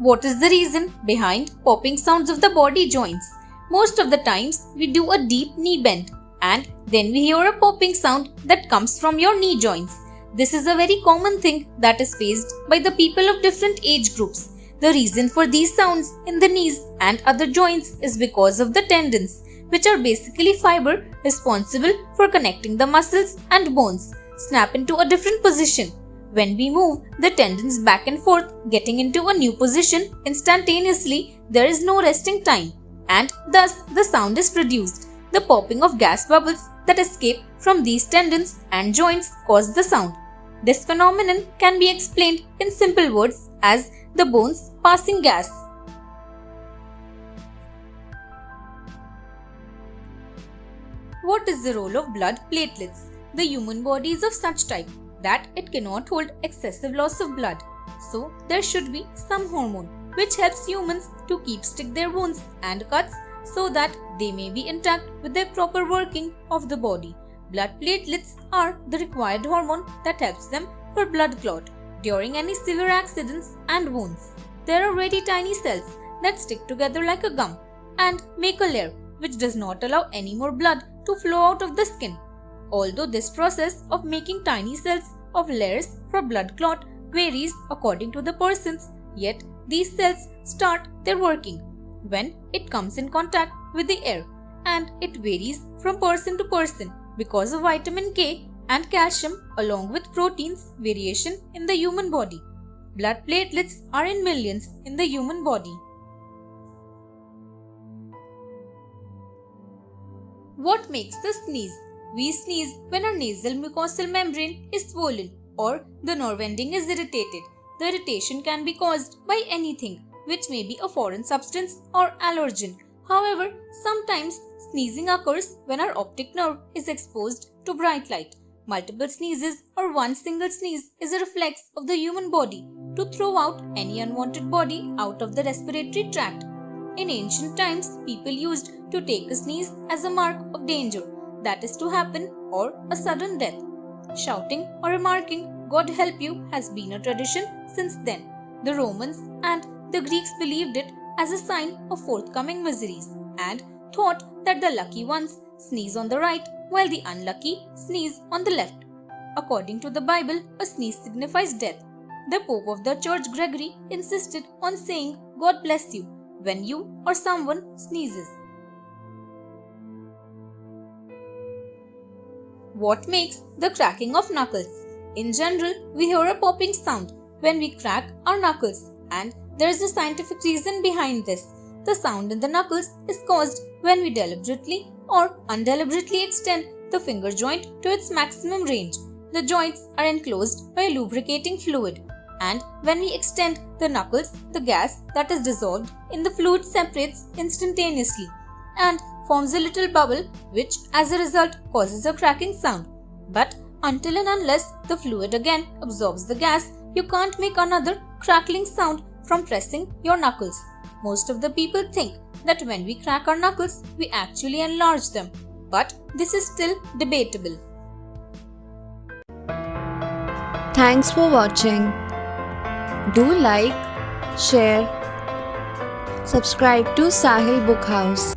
What is the reason behind popping sounds of the body joints? Most of the times we do a deep knee bend and then we hear a popping sound that comes from your knee joints. This is a very common thing that is faced by the people of different age groups. The reason for these sounds in the knees and other joints is because of the tendons, which are basically fiber responsible for connecting the muscles and bones, snap into a different position. When we move the tendons back and forth, getting into a new position instantaneously, there is no resting time, and thus the sound is produced. The popping of gas bubbles that escape from these tendons and joints cause the sound. This phenomenon can be explained in simple words as the bones passing gas. What is the role of blood platelets? The human body is of such type that it cannot hold excessive loss of blood. So there should be some hormone which helps humans to keep stick their wounds and cuts so that they may be intact with their proper working of the body. Blood platelets are the required hormone that helps them for blood clot during any severe accidents and wounds. There are very tiny cells that stick together like a gum and make a layer which does not allow any more blood to flow out of the skin. Although this process of making tiny cells of layers for blood clot varies according to the persons, yet these cells start their working when it comes in contact with the air, and it varies from person to person because of vitamin K and calcium along with proteins variation in the human body. Blood platelets are in millions in the human body. What makes us sneeze? We sneeze when our nasal mucosal membrane is swollen or the nerve ending is irritated. The irritation can be caused by anything, which may be a foreign substance or allergen. However, sometimes sneezing occurs when our optic nerve is exposed to bright light. Multiple sneezes or one single sneeze is a reflex of the human body to throw out any unwanted body out of the respiratory tract. In ancient times, people used to take a sneeze as a mark of danger that is to happen or a sudden death. Shouting or remarking, "God help you," has been a tradition since then. The Romans and the Greeks believed it as a sign of forthcoming miseries and thought that the lucky ones sneeze on the right while the unlucky sneeze on the left. According to the Bible, a sneeze signifies death. The Pope of the Church, Gregory, insisted on saying "God bless you" when you or someone sneezes. What makes the cracking of knuckles? In general, we hear a popping sound when we crack our knuckles, and there is a scientific reason behind this. The sound in the knuckles is caused when we deliberately or undeliberately extend the finger joint to its maximum range. The joints are enclosed by a lubricating fluid, and when we extend the knuckles, the gas that is dissolved in the fluid separates instantaneously and forms a little bubble, which as a result causes a cracking sound. But until and unless the fluid again absorbs the gas, you can't make another crackling sound from pressing your knuckles. Most of the people think that when we crack our knuckles, we actually enlarge them, but this is still debatable. Thanks for watching. Do like, share, subscribe to Sahil Book House.